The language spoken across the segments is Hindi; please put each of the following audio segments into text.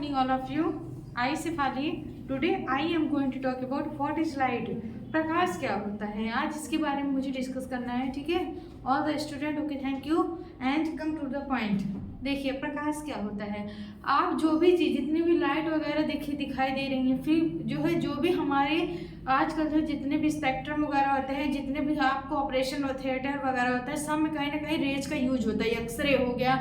morning all of you. I Sefali. Today I am going to talk about what is light. प्रकाश क्या होता है, आज इसके बारे में मुझे डिस्कस करना है. ठीक है, all the student. Okay, thank you and come to the point. देखिए प्रकाश क्या होता है. आप जो भी चीज़, जितनी भी लाइट वगैरह दिखाई दे रही हैं, फिर जो है जो भी हमारे आजकल जो जितने भी स्पेक्ट्रम वगैरह होते हैं, जितने भी आपको ऑपरेशन और थिएटर वगैरह होता है, सब में कहीं ना कहीं रेज का यूज होता है. एक्सरे हो गया,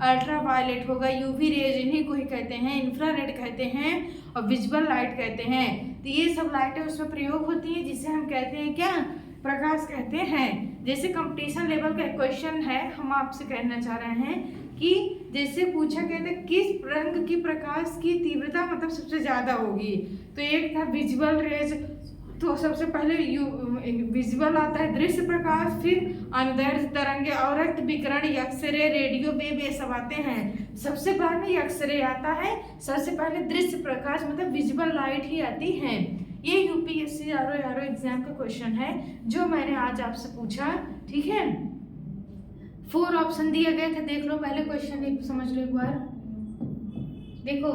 अल्ट्रा वायलेट होगा, यूवी रेज, इन्हीं को ही कहते हैं इंफ्रारेड कहते हैं और विजुअल लाइट कहते हैं. तो ये सब लाइटें उसमें प्रयोग होती हैं जिसे हम कहते हैं क्या, प्रकाश कहते हैं. जैसे कंपटीशन लेवल का क्वेश्चन है, हम आपसे कहना चाह रहे हैं कि जैसे पूछा गया था किस रंग की प्रकाश की तीव्रता मतलब सबसे ज्यादा होगी. तो एक था विजुअल रेज, तो सबसे पहले विजुअल आता है दृश्य प्रकाश, फिर अनुदैर्ध्य तरंगे, अवरक्त विकिरण, एक्सरे, रेडियो वेव, ये सब आते हैं. सबसे बाद में एक्सरे आता है, सबसे पहले दृश्य प्रकाश मतलब विजुअल लाइट ही आती है. ये यूपीएससी आरओ एग्जाम का क्वेश्चन है जो मैंने आज आपसे पूछा. ठीक है, 4 ऑप्शन दिए गए थे, देख लो पहले क्वेश्चन एक समझ लो एक बार. देखो,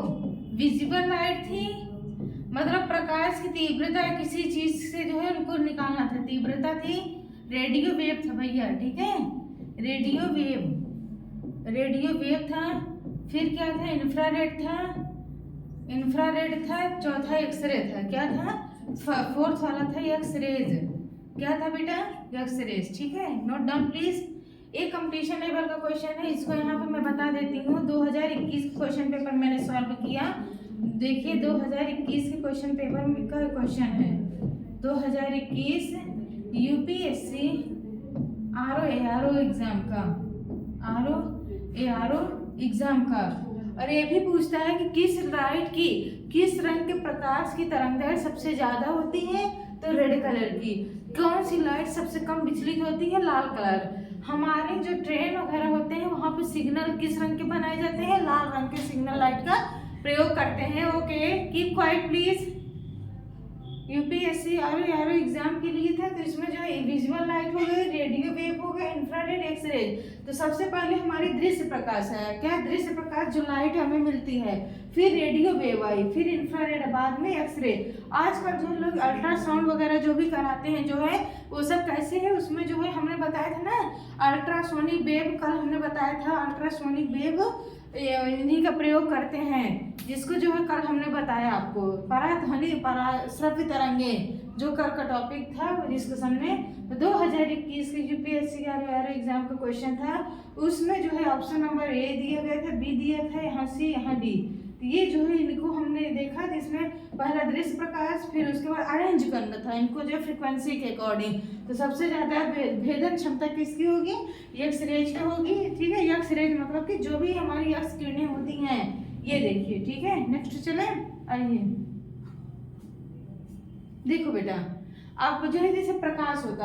विजिबल लाइट थी मतलब प्रकाश की तीव्रता किसी चीज से जो है उनको निकालना था, तीव्रता थी. रेडियो वेव था भैया, ठीक है, रेडियो वेव था. फिर क्या था, इंफ्रारेड था. चौथा एक्सरे था. क्या था, फोर्थ वाला था एक्सरेज. क्या था बेटा, एक्सरेज. ठीक है, नोट डाउन प्लीज. एक कंपटीशन लेवल का क्वेश्चन है, इसको यहाँ पे मैं बता देती हूँ. 2021 क्वेश्चन पेपर मैंने सॉल्व किया. देखिए 2021 के क्वेश्चन पेपर का क्वेश्चन है. 2021 यूपीएससी आरओ एग्जाम का. और ये भी पूछता है कि किस रंग के प्रकाश की तरंगदैर्घ्य सबसे ज्यादा होती है, तो रेड कलर की. कौन सी लाइट सबसे कम विचलित होती है, लाल कलर. हमारे जो ट्रेन वगैरह होते हैं वहां पे सिग्नल किस रंग के बनाए जाते हैं, लाल रंग के सिग्नल लाइट का प्रयोग करते हैं. Okay, keep quiet please. UPSC RO exam के लिए था, तो इसमें जो है विजुअल लाइट हो गई, रेडियो वेव हो गया, इंफ्रारेड, एक्सरे. तो सबसे पहले हमारी दृश्य प्रकाश है. क्या, दृश्य प्रकाश जो लाइट हमें मिलती है. फिर रेडियो वेव आई, फिर इंफ्रारेड, बाद में एक्सरे. आजकल जो लोग अल्ट्रासाउंड वगैरह जो भी कराते हैं जो है वो सब कैसे है, उसमें जो है हमने बताया था ना अल्ट्रासोनिक वेव, कल हमने बताया था अल्ट्रासोनिक वेव इन्हीं का प्रयोग करते हैं, जिसको जो है कल हमने बताया आपको. पराध्वनि श्रव्य तरंगे जो कल का टॉपिक था डिस्कशन में. तो 2021 के यूपीएससी आरओ एग्जाम का क्वेश्चन था, उसमें जो है ऑप्शन नंबर ए दिया गया था, बी दिया था, यहाँ सी, यहाँ डी. ये जो है इनको हमने देखा, जिसमें पहला दृश्य प्रकाश, फिर उसके बाद अरेंज करना था इनको जो फ्रीक्वेंसी के अकॉर्डिंग. तो सबसे ज्यादा भेदन क्षमता किसकी होगी, एक्स रेज की होगी. ठीक है, एक्स रेज मतलब कि जो भी हमारी एक्स किरणें होती हैं, ये देखिए. ठीक है, नेक्स्ट चले. आइए देखो बेटा, आप जो है जैसे प्रकाश होता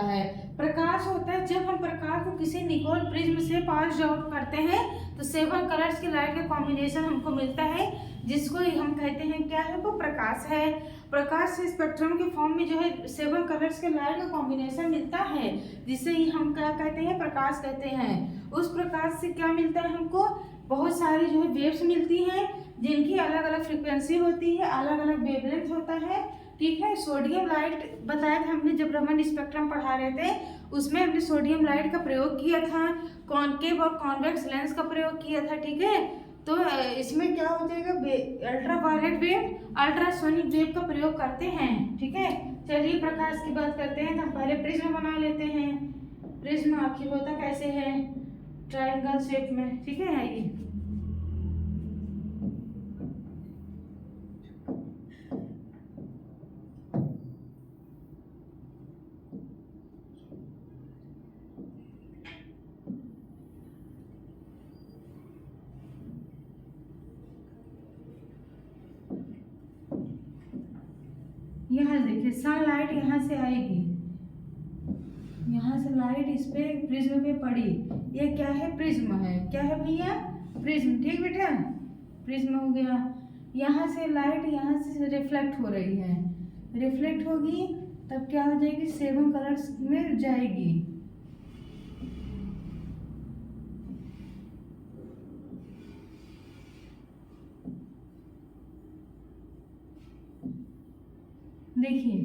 है जब हम प्रकाश को किसी निकोल प्रिज्म से पास आउट करते हैं तो 7 कलर्स की लाइट का कॉम्बिनेशन हमको मिलता है, जिसको हम कहते हैं क्या है, वो प्रकाश है. प्रकाश से स्पेक्ट्रम के फॉर्म में जो है 7 कलर्स के लाइट का कॉम्बिनेशन मिलता है, जिसे ही हम क्या कहते हैं, प्रकाश कहते हैं. उस प्रकाश से क्या मिलता है हमको, बहुत सारी जो है वेव्स मिलती हैं, जिनकी अलग अलग फ्रिक्वेंसी होती है, अलग अलग वेवलेंथ होता है. ठीक है, सोडियम लाइट बताया था हमने जब रमन स्पेक्ट्रम पढ़ा रहे थे, उसमें हमने सोडियम लाइट का प्रयोग किया था, कॉनकेव और कॉन्वेक्स लेंस का प्रयोग किया था. ठीक है, तो इसमें क्या हो जाएगा, ultraviolet wave, ultrasonic wave का प्रयोग करते हैं. ठीक है, चलिए प्रकाश की बात करते हैं. तो हम पहले प्रिज्म बना लेते हैं. प्रिज्म आखिर होता कैसे है, ट्रायंगल शेप में. ठीक है, आइए यहाँ देखिए, सनलाइट यहाँ से आएगी, यहाँ से लाइट इस पे प्रिज्म पे पड़ी. ये क्या है, प्रिज्म है. क्या है भैया, प्रिज्म. ठीक बेटा, प्रिज्म हो गया. यहाँ से लाइट यहाँ से रिफ्लेक्ट हो रही है, रिफ्लेक्ट होगी तब क्या हो जाएगी, 7 कलर्स में जाएगी. देखिए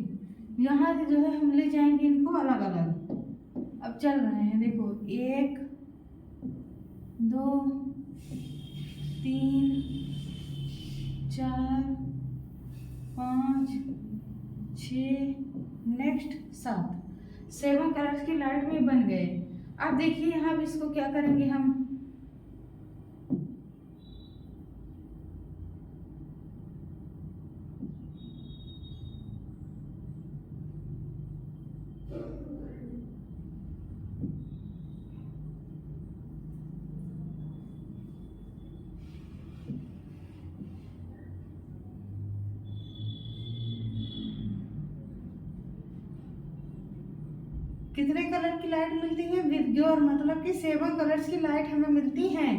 यहाँ से जो है हम ले जाएंगे इनको अलग अलग। अब चल रहे हैं, देखो 1 2 3 4 5 6 नेक्स्ट 7 कलर्स की लाइट में बन गए। अब देखिए यहाँ भी इसको क्या करेंगे हम, कितने कलर की लाइट मिलती है, विबग्योर, मतलब कि 7 कलर्स की लाइट हमें मिलती हैं।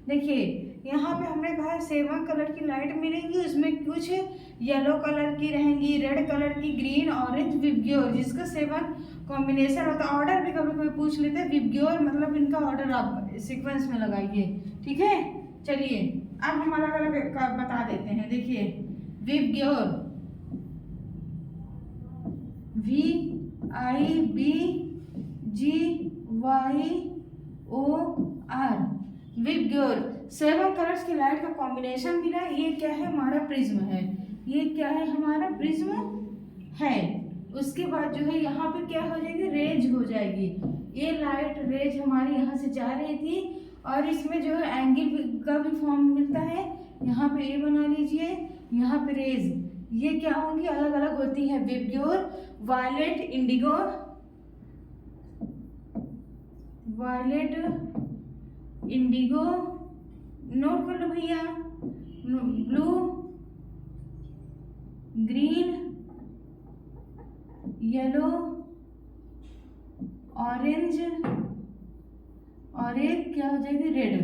देखिए यहाँ पे हमने कहा 7 कलर की लाइट मिलेंगी, उसमें कुछ येलो कलर की रहेंगी, रेड कलर की, ग्रीन, ऑरेंज, विबग्योर, जिसका 7 कॉम्बिनेशन होता है। ऑर्डर भी कभी कोई पूछ लेते हैं, विबग्योर मतलब इनका ऑर्डर आप सीक्वेंस में लगाइए, ठीक है। चलिए अब हम अलग अलग बता देते हैं। देखिए विबग्योर, VIBGYOR, विबग्योर। 7 कलर्स की लाइट का कॉम्बिनेशन मिला। ये क्या है, हमारा प्रिज्म है। ये क्या है, हमारा प्रिज्म है। उसके बाद जो है यहाँ पे क्या हो जाएगी, रेज हो जाएगी। ये लाइट रेज हमारी यहाँ से जा रही थी और इसमें जो है एंगल का भी फॉर्म मिलता है। यहाँ पे ए बना लीजिए, यहाँ पे रेज, ये क्या होंगी, अलग अलग होती है। VIBGYOR, violet, indigo, violet, indigo, note कर लो भैया, ब्लू, ग्रीन, येलो, ऑरेंज, और एक क्या हो जाएगी, रेड,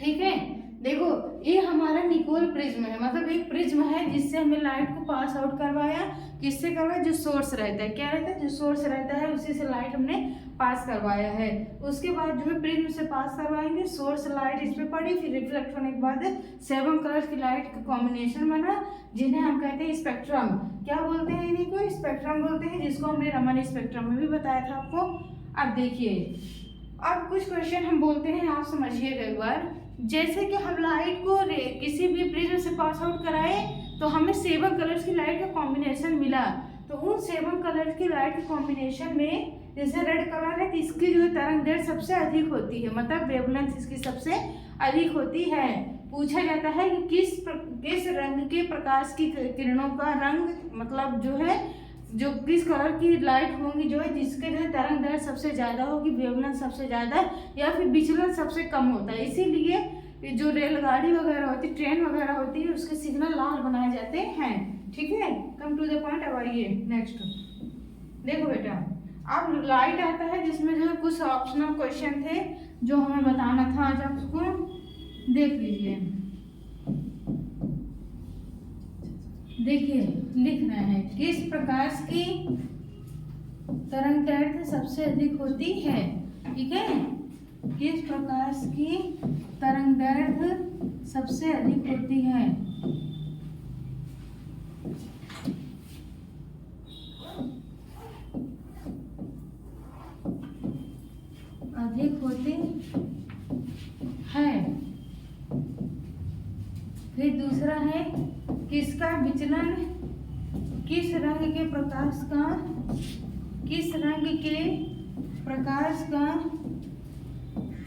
ठीक है। देखो ये हमारा निकोल प्रिज्म है, मतलब एक प्रिज्म है जिससे हमें लाइट को पास आउट करवाया। किससे करवाया, जो सोर्स रहता है, क्या रहता है, जो सोर्स रहता है उसी से लाइट हमने पास करवाया है। उसके बाद जो है प्रिज्म से पास करवाएंगे, सोर्स लाइट इस पे पड़ी, फिर रिफ्लेक्ट होने के बाद 7 कलर्स की लाइट का कॉम्बिनेशन बना, जिन्हें हम कहते हैं स्पेक्ट्रम। क्या बोलते हैं इन्हीं को, स्पेक्ट्रम बोलते हैं, जिसको हमने रमन स्पेक्ट्रम में भी बताया था आपको। अब देखिए अब कुछ क्वेश्चन हम बोलते हैं, आप समझिएगा एक बार। जैसे कि हम लाइट को किसी भी प्रिज्म से पास आउट कराए तो हमें 7 कलर्स की लाइट का कॉम्बिनेशन मिला, तो उन 7 कलर्स की लाइट के कॉम्बिनेशन में जैसे रेड कलर है तो इसकी जो है तरंग दैर्घ्य सबसे अधिक होती है, मतलब वेवलेंथ इसकी सबसे अधिक होती है। पूछा जाता है कि किस रंग के प्रकाश की किरणों का रंग, मतलब जो है जो किस कलर की लाइट होंगी जो है जिसके जो है तरंग दैर्घ्य सबसे ज़्यादा होगी, वेवलेंथ सबसे ज़्यादा, या फिर विचलन सबसे कम होता है। इसीलिए जो रेलगाड़ी वगैरह होती है, ट्रेन वगैरह होती है, उसके सिग्नल लाल बनाए जाते हैं, ठीक है। Come to the point. अब आइए नेक्स्ट, देखो बेटा अब लाइट आता है जिसमें जो है कुछ ऑप्शनल क्वेश्चन थे जो हमें बताना था, आज आप उसको देख लीजिए। देखिए लिखना है, किस प्रकाश की तरंग दैर्घ्य सबसे अधिक होती है, ठीक है। किस प्रकाश की तरंग दैर्घ्य सबसे अधिक होती है, अधिक होती है। फिर दूसरा है, किसका विचलन किस रंग के प्रकाश का, किस रंग के प्रकाश का,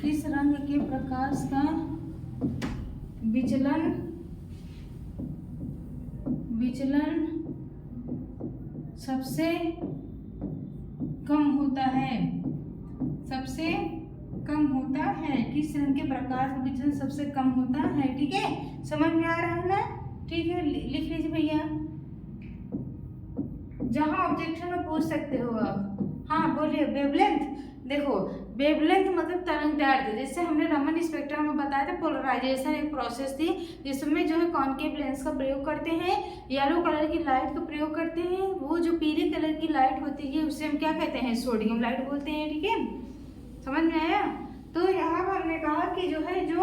किस रंग के प्रकाश का विचलन सबसे कम होता है, सबसे कम होता है। किस रंग के प्रकाश का विचलन सबसे कम होता है, ठीक है। समझ में आ रहा है ना, ठीक है। लिख लीजिए भैया, जहां ऑब्जेक्शन में पूछ सकते हो आप। हाँ बोलिए, वेवलेंथ। देखो वेवलेंथ मतलब तरंग दैर्घ्य, जैसे हमने रमन स्पेक्ट्रम में बताया था, पोलराइजेशन एक प्रोसेस थी जिसमें जो है कॉन्केव लेंस का प्रयोग करते हैं, येलो कलर की लाइट का प्रयोग करते हैं। वो जो पीले कलर की लाइट होती है उसे हम क्या कहते हैं, सोडियम लाइट बोलते हैं, ठीक है। समझ में आया। तो यहाँ पर हमने कहा कि जो है जो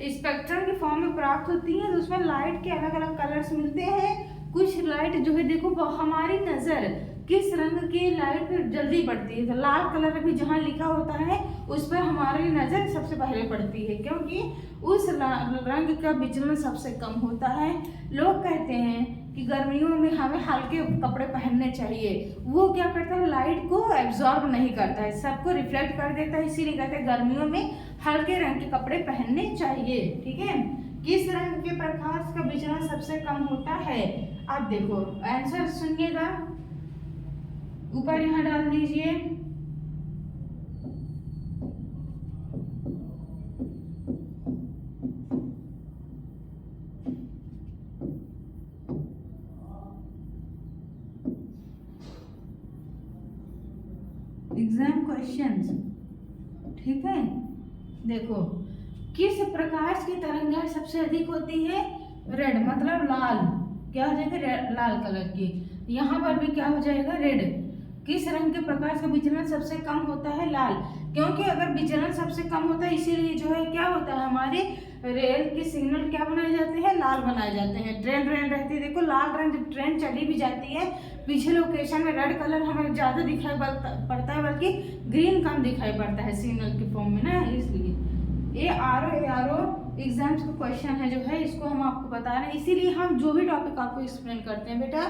स्पेक्ट्रम की फॉर्म में प्राप्त होती है तो उसमें लाइट के अलग अलग कलर्स मिलते हैं। कुछ लाइट जो है देखो हमारी नज़र किस रंग की लाइट जल्दी पड़ती है, तो लाल कलर भी जहाँ लिखा होता है उस पर हमारी नज़र सबसे पहले पड़ती है, क्योंकि उस रंग का विचलन सबसे कम होता है। लोग कहते हैं कि गर्मियों में हमें हल्के कपड़े पहनने चाहिए, वो क्या करता है, लाइट को एब्जॉर्ब नहीं करता है, सबको रिफ्लेक्ट कर देता है, इसीलिए कहते हैं गर्मियों में हल्के रंग के कपड़े पहनने चाहिए। ठीक है, किस रंग के प्रकाश का विचलन सबसे कम होता है? आप देखो आंसर सुनिएगा, ऊपर यहाँ डाल दीजिए। एग्जाम क्वेश्चंस, ठीक है। देखो किस प्रकाश की तरंगदैर्घ्य सबसे अधिक होती है? रेड, मतलब लाल, क्या हो जाएगा, लाल कलर की। यहाँ पर भी क्या हो जाएगा, रेड। किस रंग के प्रकाश का विचलन सबसे कम होता है? लाल, क्योंकि अगर विचलन सबसे कम होता है इसीलिए जो है क्या होता है, हमारे रेल के सिग्नल क्या बनाए जाते हैं, लाल बनाए जाते हैं। ट्रेन रहती है, देखो लाल रंग जब ट्रेन चली भी जाती है पीछे लोकेशन में रेड कलर हमें ज़्यादा दिखाई पड़ता है, बल्कि ग्रीन कम दिखाई पड़ता है सिग्नल के फॉर्म में ना, इसलिए। ये आर ओ एग्जाम्स का क्वेश्चन है जो है, इसको हम आपको बता रहे हैं, इसीलिए हम जो भी टॉपिक आपको एक्सप्लेन करते हैं बेटा,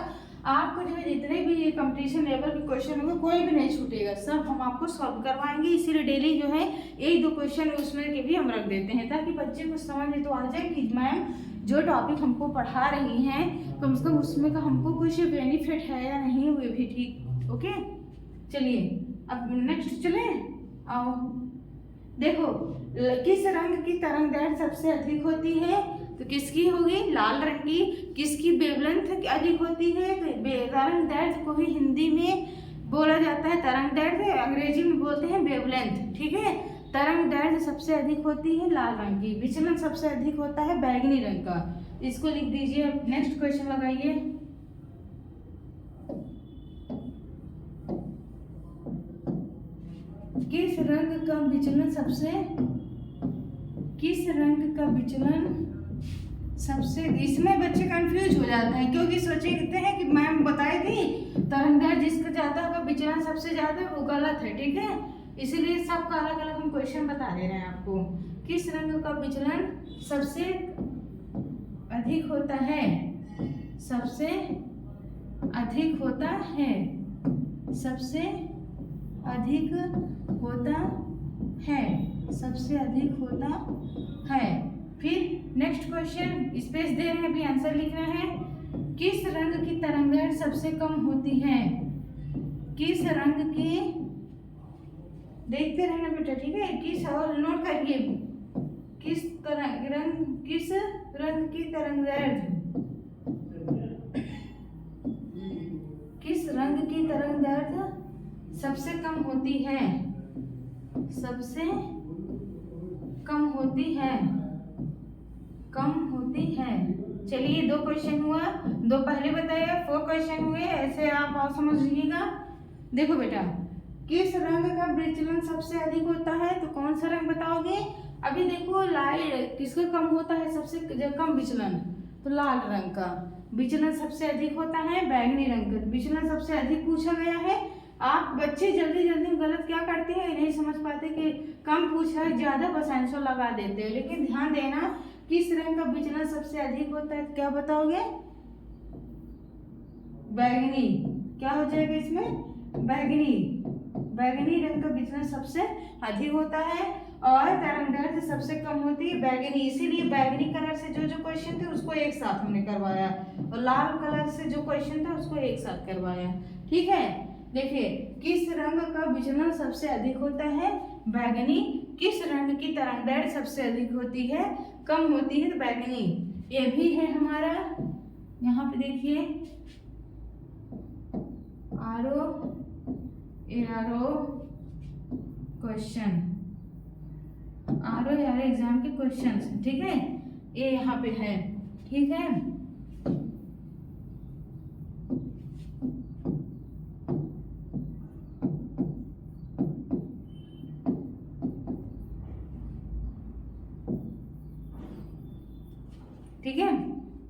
आपको जो है जितने भी ये कंपटीशन लेवल के क्वेश्चन होंगे कोई भी नहीं छूटेगा, सब हम आपको सॉल्व करवाएंगे। इसीलिए डेली जो है एक दो क्वेश्चन उसमें के भी हम रख देते हैं, ताकि बच्चे को समझ में तो आ जाए कि मैम जो टॉपिक हमको पढ़ा रही हैं कम से कम उसमें का हमको कुछ बेनिफिट है या नहीं, हुए भी ठीक। ओके, चलिए अब नेक्स्ट चले, आओ। देखो किस रंग की तरंगदैर्घ्य सबसे अधिक होती है? तो किसकी होगी? लाल रंग की। किसकी वेवलेंथ अधिक होती है? तरंगदैर्घ्य को ही हिंदी में बोला जाता है तरंगदैर्घ्य, अंग्रेजी में बोलते हैं वेवलेंथ। ठीक है, तरंगदैर्घ्य सबसे अधिक होती है लाल रंग की, विचलन सबसे अधिक होता है बैगनी रंग का। इसको लिख दीजिए, नेक्स्ट क्वेश्चन लगाइए। किस रंग का विचलन सबसे, इसमें बच्चे कंफ्यूज हो जाते हैं, क्योंकि सोचते हैं कि मैम बताई थी तरंगदैर्घ्य जिसका ज्यादा होगा विचलन सबसे ज्यादा, वो गलत है। ठीक है, इसीलिए सबका अलग अलग हम क्वेश्चन बता दे रहे हैं आपको। किस रंग का विचलन सबसे अधिक होता है? सबसे अधिक होता है, सबसे अधिक होता है, सबसे अधिक होता है। फिर नेक्स्ट क्वेश्चन, स्पेस दे रहे हैं, अभी आंसर लिख रहे हैं। किस रंग की तरंगदैर्घ्य सबसे कम होती है? किस रंग की, देखते रहना बेटा, ठीक है, किस, और नोट करिए, किस रंग की तरंगदैर्घ्य, किस रंग की तरंगदैर्घ्य सबसे कम होती है? सबसे कम होती है, कम होती है। चलिए दो क्वेश्चन हुआ, दो पहले बताया, 4 क्वेश्चन हुए, ऐसे आप और समझ लीजिएगा। देखो बेटा, किस रंग का विचलन सबसे अधिक होता है? तो कौन सा रंग बताओगे? अभी देखो लाइट किसका कम होता है सबसे कम विचलन? तो लाल रंग का। विचलन सबसे अधिक होता है बैगनी रंग का। विचलन सबसे अधिक पूछा गया है। आप बच्चे जल्दी जल्दी गलत क्या करते हैं, नहीं समझ पाते कि कम पूछा है ज्यादा बस आंसर लगा देते हैं, लेकिन ध्यान देना किस रंग का विचलन सबसे अधिक होता है, क्या बताओगे? बैगनी। क्या हो जाएगा इसमें? बैगनी। बैगनी रंग का विचलन सबसे अधिक होता है और तरंगदैर्घ्य सबसे कम होती है बैगनी। इसीलिए बैगनी कलर से जो जो क्वेश्चन थे उसको एक साथ हमने करवाया और लाल कलर से जो क्वेश्चन था उसको एक साथ करवाया। ठीक है, देखिए किस रंग का विचलन सबसे अधिक होता है? बैगनी। किस रंग की तरंगदैर्घ्य सबसे अधिक होती है? कम होती है, तो बैगनी। ये भी है हमारा, यहाँ पे देखिए आरो क्वेश्चन, आरो एग्जाम के क्वेश्चंस। ठीक है, ये यहाँ पे है। ठीक है, ठीक है,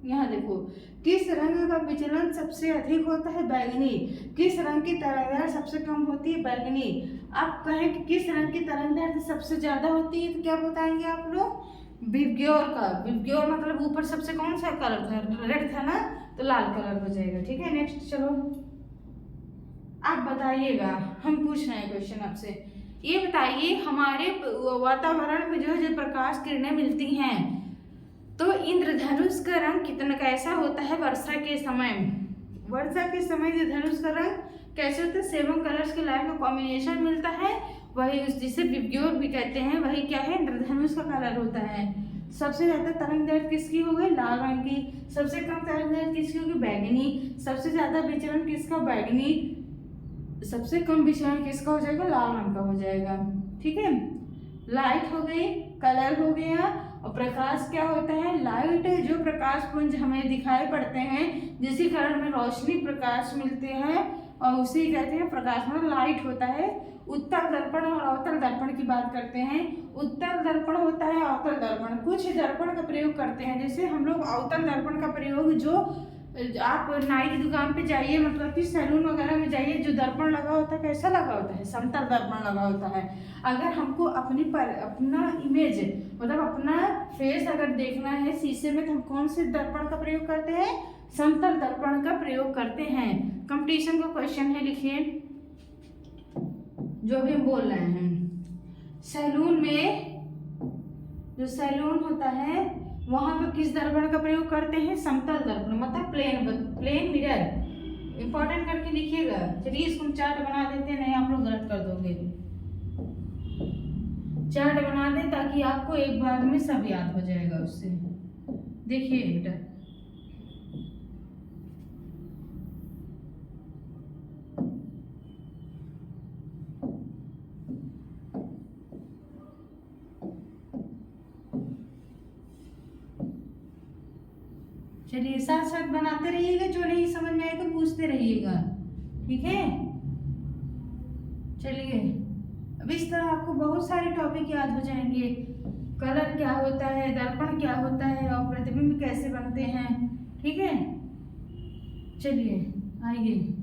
यहाँ देखो देखो, किस रंग का विचलन सबसे अधिक होता है? बैंगनी। किस रंग की तरंगदैर्ध्य सबसे कम होती है? बैंगनी। आप कहें कि किस रंग की तरंगदैर्ध्य सबसे ज्यादा होती है, तो क्या बताएंगे आप लोग? विबग्योर का। विबग्योर मतलब ऊपर सबसे कौन सा कलर था? रेड था ना, तो लाल कलर हो जाएगा। ठीक है, नेक्स्ट चलो आप बताइएगा, हम पूछ रहे हैं क्वेश्चन आपसे। ये बताइए, हमारे वातावरण में जो प्रकाश किरणें मिलती हैं, तो इंद्रधनुष का रंग कितना कैसा होता है वर्षा के समय? वर्षा के समय इंद्रधनुष का रंग कैसे होता है? 7 कलर्स के लाइन का कॉम्बिनेशन मिलता है, वही जिसे विबग्योर भी कहते हैं, वही क्या है? इंद्रधनुष का कलर होता है। सबसे ज्यादा तरंगदैर्ध्य किसकी हो गई? लाल रंग की। सबसे कम तरंगदैर्ध्य किसकी होगी? बैगनी। सबसे ज्यादा विचलन किसका? बैगनी। सबसे कम विचलन किसका हो जाएगा? लाल रंग का हो जाएगा। ठीक है, लाइट हो गई, कलर हो गया, और प्रकाश क्या होता है? लाइट जो प्रकाश पुंज हमें दिखाई पड़ते हैं, जिसके कारण हमें रोशनी प्रकाश मिलते हैं, और उसी कहते हैं प्रकाश, मतलब लाइट होता है। उत्तल दर्पण और अवतल दर्पण की बात करते हैं। उत्तल दर्पण होता है, अवतल दर्पण। कुछ दर्पण का प्रयोग करते हैं, जैसे हम लोग अवतल दर्पण का प्रयोग, जो आप नाई की दुकान पे जाइए, मतलब कि सैलून वगैरह में जाइए, जो दर्पण लगा होता है कैसा लगा होता है? समतल दर्पण लगा होता है। अगर हमको अपना इमेज, मतलब अपना फेस अगर देखना है शीशे में, तो हम कौन से दर्पण का प्रयोग करते हैं? समतल दर्पण का प्रयोग करते हैं। कंपटीशन का क्वेश्चन है, लिखिए जो भी हम बोल रहे हैं। सैलून में, जो सैलून होता है, वहां पर किस दर्पण का प्रयोग करते हैं? समतल दर्पण, मतलब प्लेन मिरर। इंपॉर्टेंट करके लिखिएगा। चलिए इसको हम चार्ट बना देते हैं, नहीं आप लोग गलत कर दोगे। चार्ट बना दे ताकि आपको एक बार में सब याद हो जाएगा उससे। देखिए बेटा, चलिए साथ साथ बनाते रहिएगा, जो नहीं समझ में आएगा पूछते रहिएगा। ठीक है, चलिए अब इस तरह आपको बहुत सारे टॉपिक याद हो जाएंगे। कलर क्या होता है, दर्पण क्या होता है, और प्रतिबिंब कैसे बनते हैं। ठीक है, चलिए आइए।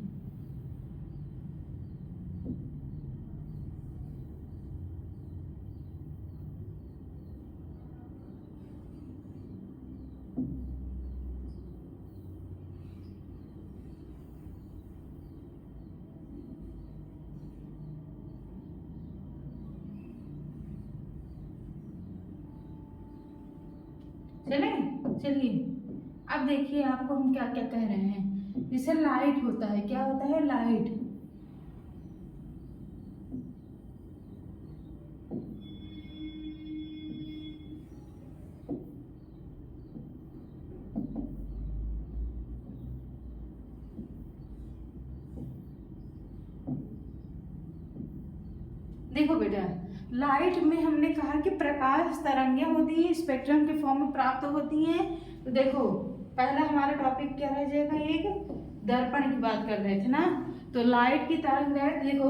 चले, चलिए अब देखिए आपको हम क्या क्या कह रहे हैं। जैसे लाइट होता है, क्या होता है? लाइट। देखो बेटा, लाइट में हमने कहा कि प्रकाश तरंगें होती हैं, स्पेक्ट्रम के फॉर्म में प्राप्त होती हैं। तो देखो पहला हमारा टॉपिक क्या रह जाएगा? एक दर्पण की बात कर रहे थे ना, तो लाइट की तरंगदैर्ध्य देखो,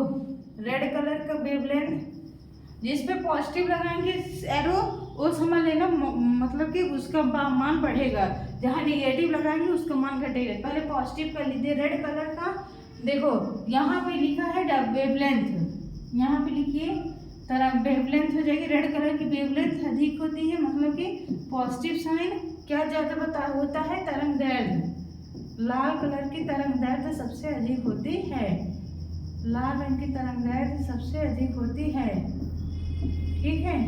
रेड कलर का वेवलेंथ, जिस पे पॉजिटिव लगाएंगे एरो, वो समझ लेना मतलब कि उसका मान बढ़ेगा, जहाँ निगेटिव लगाएंगे उसका मान घटेगा। पहले पॉजिटिव कर लीजिए रेड कलर का। देखो यहाँ पे लिखा है वेवलेंथ, यहाँ पे लिखिए तरंग वेवलेंथ हो जाएगी। रेड कलर की वेवलेंथ अधिक होती है, मतलब कि पॉजिटिव साइन क्या ज्यादा होता है? तरंगदैर्ध्य। लाल कलर की तरंगदैर्ध्य सबसे अधिक होती है, लाल रंग की तरंगदैर्ध्य सबसे अधिक होती है। ठीक है,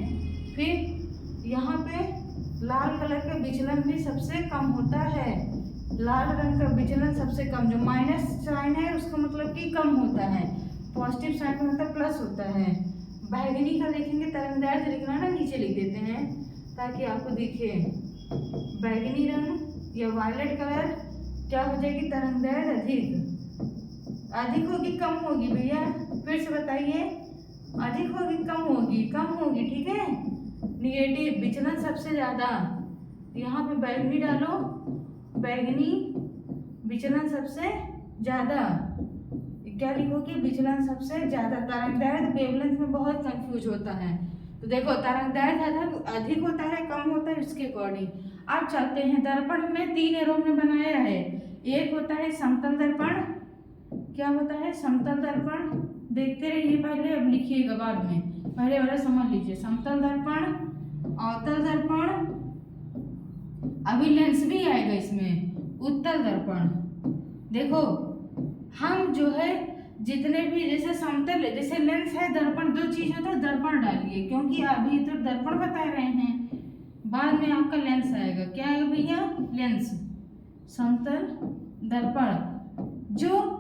फिर यहाँ पे लाल कलर का विचलन भी सबसे कम होता है। लाल रंग का विचलन सबसे कम, जो माइनस साइन है उसका मतलब कि कम होता है, पॉजिटिव साइन का मतलब प्लस होता है। बैगनी का देखेंगे तरंगदैर्ध्य लिखना है ना, नीचे लिख देते हैं ताकि आपको दिखे। बैगनी रंग या वायलेट कलर क्या हो जाएगी? तरंगदैर्ध्य अधिक। अधिक होगी कम होगी भैया? फिर से बताइए, अधिक होगी कम होगी? कम होगी। ठीक है, निगेटिव विचलन सबसे ज्यादा, यहाँ पे बैगनी डालो, बैगनी विचलन सबसे ज्यादा। क्या लिखोगे? विचलन सबसे ज्यादा। तरंगदैर्ध्य वेवलेंथ में बहुत कंफ्यूज होता है, तो देखो तरंगदैर्ध्य अधिक होता है कम होता है उसके अकॉर्डिंग। अब चलते हैं, दर्पण में 3 एरो में बनाया है। एक होता है समतल दर्पण, क्या होता है समतल दर्पण, देखते रहिए पहले, अब लिखिएगा बाद में, पहले वाला समझ लीजिए। समतल दर्पण, अवतल दर्पण, अभी लेंस भी आएगा इसमें, उत्तल दर्पण। देखो हम जो है जितने भी, जैसे समतल है, जैसे लेंस है, दर्पण, दो चीज होता है, दर्पण डालिए, क्योंकि अभी तो दर्पण बता रहे हैं, बाद में आपका लेंस आएगा। क्या है भैया, लेंस। समतल दर्पण, जो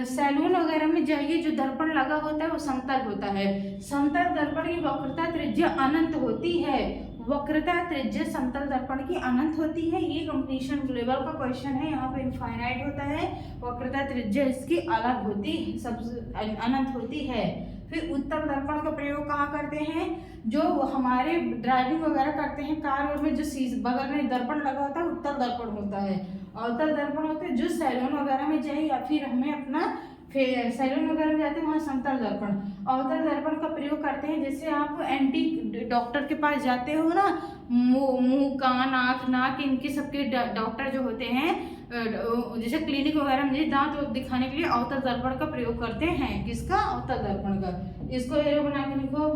सैलून वगैरह में जाइए, जो दर्पण लगा होता है वो समतल होता है। समतल दर्पण की वक्रता त्रिज्या अनंत होती है, वक्रता त्रिज्या समतल दर्पण की अनंत होती है। ये कंपटीशन लेवल का क्वेश्चन है, यहाँ पे इनफाइनाइट होता है, वक्रता त्रिज्या इसकी अलग होती, सबसे अनंत होती है। फिर उत्तल दर्पण का प्रयोग कहाँ करते हैं, जो हमारे ड्राइविंग वगैरह करते हैं कार और में, जो बगल में दर्पण लगा होता है, उत्तल दर्पण होता है। अवतल दर्पण होते हैं जो सैलून वगैरह में जाए, या फिर हमें अपना सैलून वगैरह में जाते हैं, वहाँ समतल दर्पण। अवतल दर्पण का प्रयोग करते हैं, जैसे आप एंटी डॉक्टर के पास जाते हो ना, मुंह कान आँख नाक इनके सबके डॉक्टर जो होते हैं, जैसे क्लिनिक वगैरह में दांत दिखाने के लिए अवतल दर्पण का प्रयोग करते हैं। किसका, अवतल दर्पण का। इसको एरो बना के लिखो,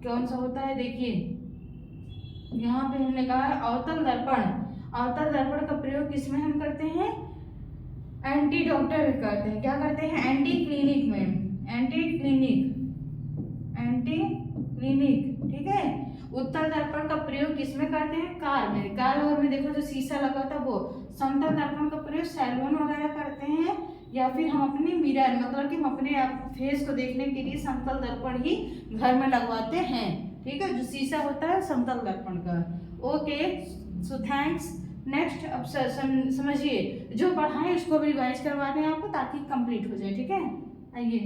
कौन सा होता है, देखिए यहाँ पे हमने कहा है अवतल दर्पण। अवतल दर्पण का प्रयोग किसमें हम करते हैं, एंटी डॉक्टर करते हैं, क्या करते हैं, एंटी क्लिनिक में, एंटी क्लिनिक, ठीक है। उत्तल दर्पण का प्रयोग किसमें करते हैं, कार में, कार और में देखो जो शीशा लगा था वो। समतल दर्पण का प्रयोग सैलून वगैरह करते हैं, या फिर हम अपने मिरर, मतलब कि हम अपने फेस को देखने के लिए समतल दर्पण ही घर में लगवाते हैं, ठीक है, जो शीशा होता है समतल दर्पण का। Okay, so thanks. नेक्स्ट अब समझिए, जो पढ़ाएं उसको भी रिवाइज करवा दें आपको, ताकि कंप्लीट हो जाए, ठीक है। आइए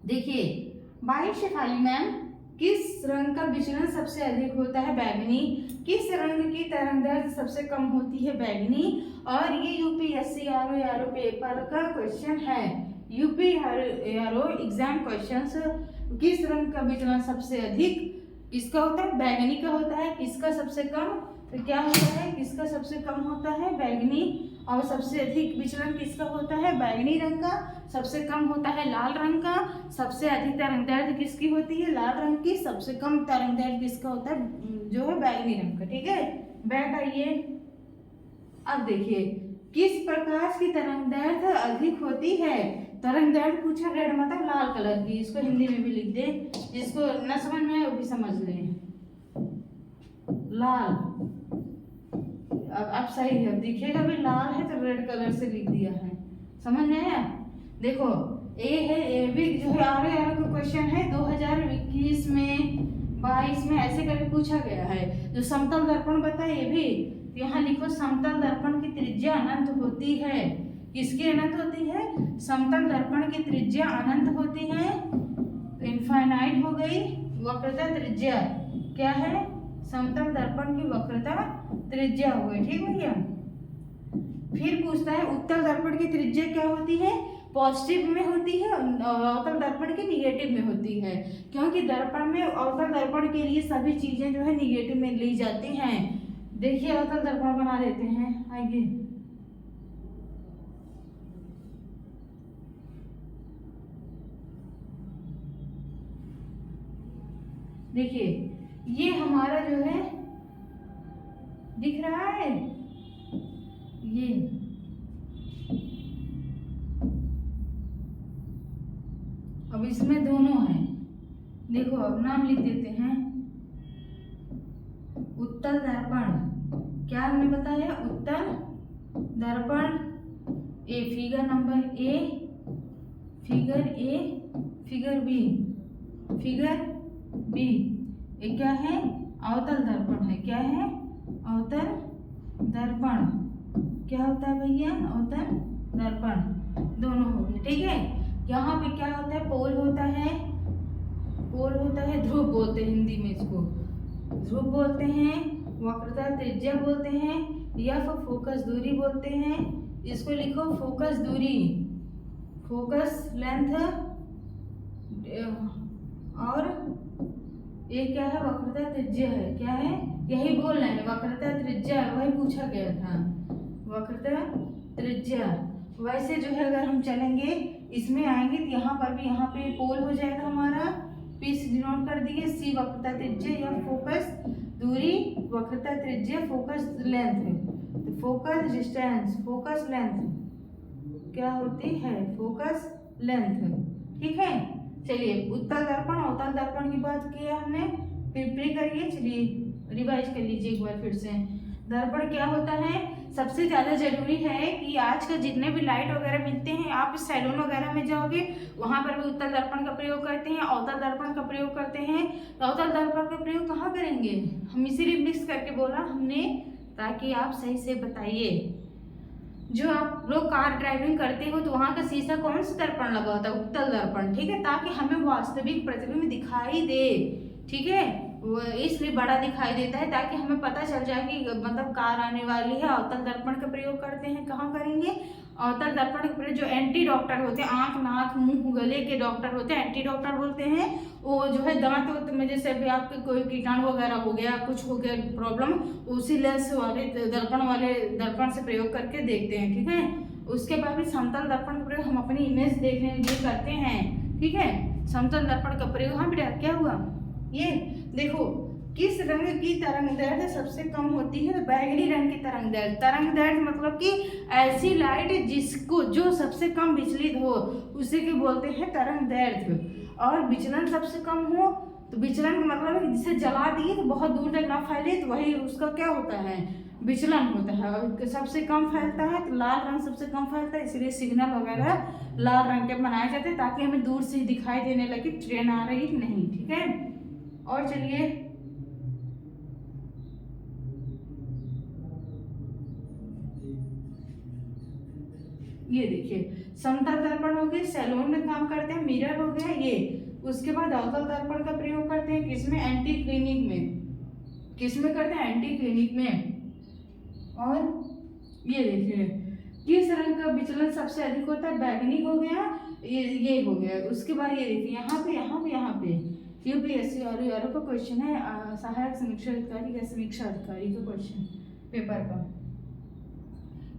देखिए, 22 शेफाली मैम, किस रंग का विचलन सबसे अधिक होता है, बैगनी। किस रंग की तरंगदैर्घ्य सबसे कम होती है, बैगनी। और ये यूपीएससी आरओ पेपर का क्वेश्चन है, यूपी आरओ एग्जाम क्वेश्चंस। किस रंग का विचलन सबसे अधिक, इसका होता है, बैगनी का होता है। किसका सबसे कम, तो क्या होता है, किसका सबसे कम होता है, बैगनी। और सबसे अधिक विचलन किसका होता है, बैगनी रंग का। सबसे कम होता है लाल रंग का। सबसे अधिक तरंगदैर्घ्य किसकी होती है, लाल रंग की। सबसे कम तरंगदैर्घ्य किसका होता है, जो है बैगनी रंग का, ठीक है। बैक आइए, अब देखिए, किस प्रकाश की तरंगदैर्घ्य अधिक होती है। तरंगदैर्घ्य पूछा, रेड मतलब लाल कलर की, इसको हिंदी में भी लिख दे, जिसको न समझ में आए वो भी समझ ले। लाल, अब सही है, दिखेगा भी लाल है तो रेड कलर से लिख दिया है, समझ में आया। देखो ए है, ए भी जो है आर का क्वेश्चन है, 2021 में 22 में ऐसे करके पूछा गया है। जो समतल दर्पण बताए ये भी, तो यहाँ लिखो समतल दर्पण की त्रिज्या अनंत होती है। किसकी अनंत होती है, समतल दर्पण की त्रिज्या अनंत होती है, तो इनफाइनाइट हो गई। वक्रता त्रिज्या क्या है, समतल दर्पण की वक्रता त्रिज्या हो गई, ठीक भैया। फिर पूछता है उत्तल दर्पण की त्रिज्या क्या होती है, पॉजिटिव में होती है, अवतल दर्पण की निगेटिव में होती है, क्योंकि दर्पण में, अवतल दर्पण के लिए सभी चीजें जो है निगेटिव में ली जाती हैं। देखिए अवतल दर्पण बना देते हैं, आइए देखिए, ये हमारा जो है दिख रहा है, ये अब इसमें दोनों हैं, देखो अब नाम लिख देते हैं। उत्तल दर्पण, क्या हमने बताया, उत्तल दर्पण। A figure number A, figure A, figure B, figure B. ये क्या है, अवतल दर्पण है, क्या है, अवतल दर्पण। क्या होता है भैया, अवतल दर्पण, दोनों हो गए, ठीक है। यहाँ पे क्या होता है, पोल होता है, पोल होता है, ध्रुव बोलते हैं हिंदी में इसको, ध्रुव बोलते हैं, वक्रता त्रिज्या बोलते हैं, या फिर फोकस दूरी बोलते हैं। इसको लिखो फोकस दूरी, फोकस लेंथ, और ये क्या है, वक्रता त्रिज्या है, क्या है, यही बोल रहे हैं, वक्रता त्रिज्या, वही पूछा गया था, वक्रता त्रिज्या। वैसे जो है अगर हम चलेंगे इसमें आएंगे तो यहाँ पर भी, यहाँ पे पोल हो जाएगा हमारा, पी से डिनोट कर दिए, सी वक्रता त्रिज्या या फोकस दूरी, वक्रता त्रिज्या फोकस लेंथ है, तो फोकस डिस्टेंस, फोकस लेंथ क्या होती है, फोकस लेंथ। ठीक है, चलिए उत्तल दर्पण, अवतल दर्पण की बात की है हमने, प्रिपेयर करिए, चलिए रिवाइज कर लीजिए एक बार फिर से। दर्पण क्या होता है, सबसे ज़्यादा जरूरी है कि आज का जितने भी लाइट वगैरह मिलते हैं, आप सैलून वगैरह में जाओगे वहाँ पर भी उत्तल दर्पण का प्रयोग करते हैं, अवतल दर्पण का प्रयोग करते हैं। तो अवतल दर्पण का प्रयोग कहाँ करेंगे, हम इसीलिए मिक्स करके बोला हमने ताकि आप सही से बताइए। जो आप लोग कार ड्राइविंग करते हो तो वहाँ का शीशा कौन सा दर्पण लगा होता है, उत्तल दर्पण, ठीक है, ताकि हमें वास्तविक प्रतिबिंब दिखाई दे, ठीक है, वो इसलिए बड़ा दिखाई देता है ताकि हमें पता चल जाए कि मतलब कार आने वाली है। अवतल दर्पण का प्रयोग करते हैं, कहाँ करेंगे, अवतल दर्पण का प्रयोग जो एंटी डॉक्टर होते हैं, आंख नाक मुंह गले के डॉक्टर होते हैं, एंटी डॉक्टर बोलते हैं, वो जो है दांत में जैसे भी आपके कोई कीटाणु वगैरह हो गया, कुछ हो गया प्रॉब्लम, उसी लेंस वाले वाले दर्पण से प्रयोग करके देखते हैं, ठीक है। उसके बाद भी समतल दर्पण का प्रयोग हम अपनी इमेज देखने के लिए करते हैं, ठीक है। समतल दर्पण का प्रयोग, हाँ बेटा क्या हुआ, ये देखो किस रंग की तरंगदैर्घ्य सबसे कम होती है, बैगनी रंग की तरंगदैर्घ्य, तरंगदैर्घ्य मतलब कि ऐसी लाइट जिसको जो सबसे कम विचलित हो उसे के बोलते हैं तरंगदैर्घ्य। और विचलन सबसे कम हो तो विचलन का मतलब है जिसे जला दिए तो बहुत दूर तक ना फैले, तो वही उसका क्या होता है, विचलन होता है। और सबसे कम फैलता है तो लाल रंग सबसे कम फैलता है, इसलिए सिग्नल वगैरह लाल रंग के बनाए जाते हैं ताकि हमें दूर से दिखाई देने लगे ट्रेन आ रही नहीं, ठीक है। और चलिए ये देखिए समतल दर्पण हो गए, सैलून में काम करते हैं, मिरर हो गया ये। उसके बाद अवतल दर्पण का प्रयोग करते हैं किसमें, एंटी क्लिनिक में। किसमें करते हैं, एंटी क्लिनिक में। और ये देखिए किस रंग का विचलन सबसे अधिक होता है, बैगनी हो गया, ये हो गया। उसके बाद ये देखिए यहाँ पे यहाँ पे यूपीएससी और का क्वेश्चन है, सहायक समीक्षा अधिकारी या समीक्षा अधिकारी का क्वेश्चन पेपर का।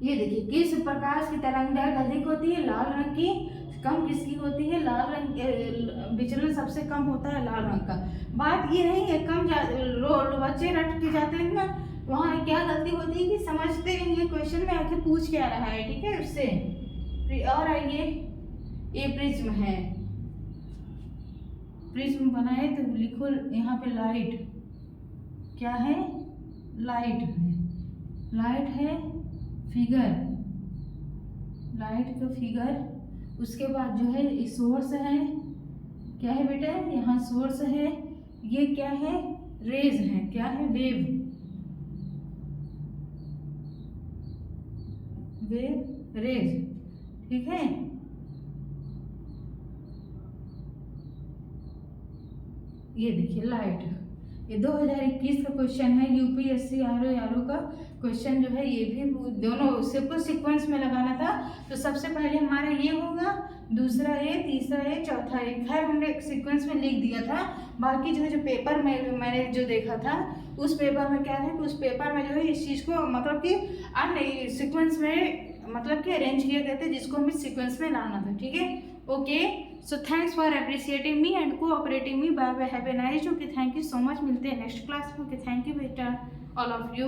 ये देखिए किस प्रकाश की तरंगदैर्घ्य अधिक होती है, लाल रंग की, कम किसकी होती है, लाल रंग, विचलन सबसे कम होता है लाल रंग का। बात ये नहीं है कम बच्चे रट के जाते हैं ना, वहाँ क्या गलती होती है कि समझते नहीं है क्वेश्चन में आखिर पूछ क्या रहा है, ठीक है, उससे। और आइए ये प्रिज्म है, प्रिज्म बनाए तो लिखो यहाँ पे लाइट, क्या है, लाइट है, लाइट है फिगर, लाइट का फिगर। उसके बाद जो है सोर्स है, क्या है बेटा, यहाँ सोर्स है, ये क्या है, रेज है, क्या है, वेव, वेव रेज, ठीक है। ये देखिए लाइट, ये 2021 का क्वेश्चन है, यूपीएससी आरओ का क्वेश्चन जो है, ये भी दोनों सबको सीक्वेंस में लगाना था। तो सबसे पहले हमारा ये होगा, दूसरा ये, तीसरा ये, चौथा ये, खैर हमने एक सीक्वेंस में लिख दिया था। बाकी जो है जो पेपर में मैंने जो देखा था उस पेपर में क्या है कि उस पेपर में जो है इस चीज़ को मतलब कि अन्य सीक्वेंस में मतलब कि अरेंज किए गए थे जिसको हमें सीक्वेंस में लाना था, ठीक है। Okay, so thanks for appreciating me and cooperating me, bye bye, have a nice day, okay, thank you so much. मिलते हैं नेक्स्ट क्लास में, ओके, थैंक यू बेटा ऑल ऑफ यू।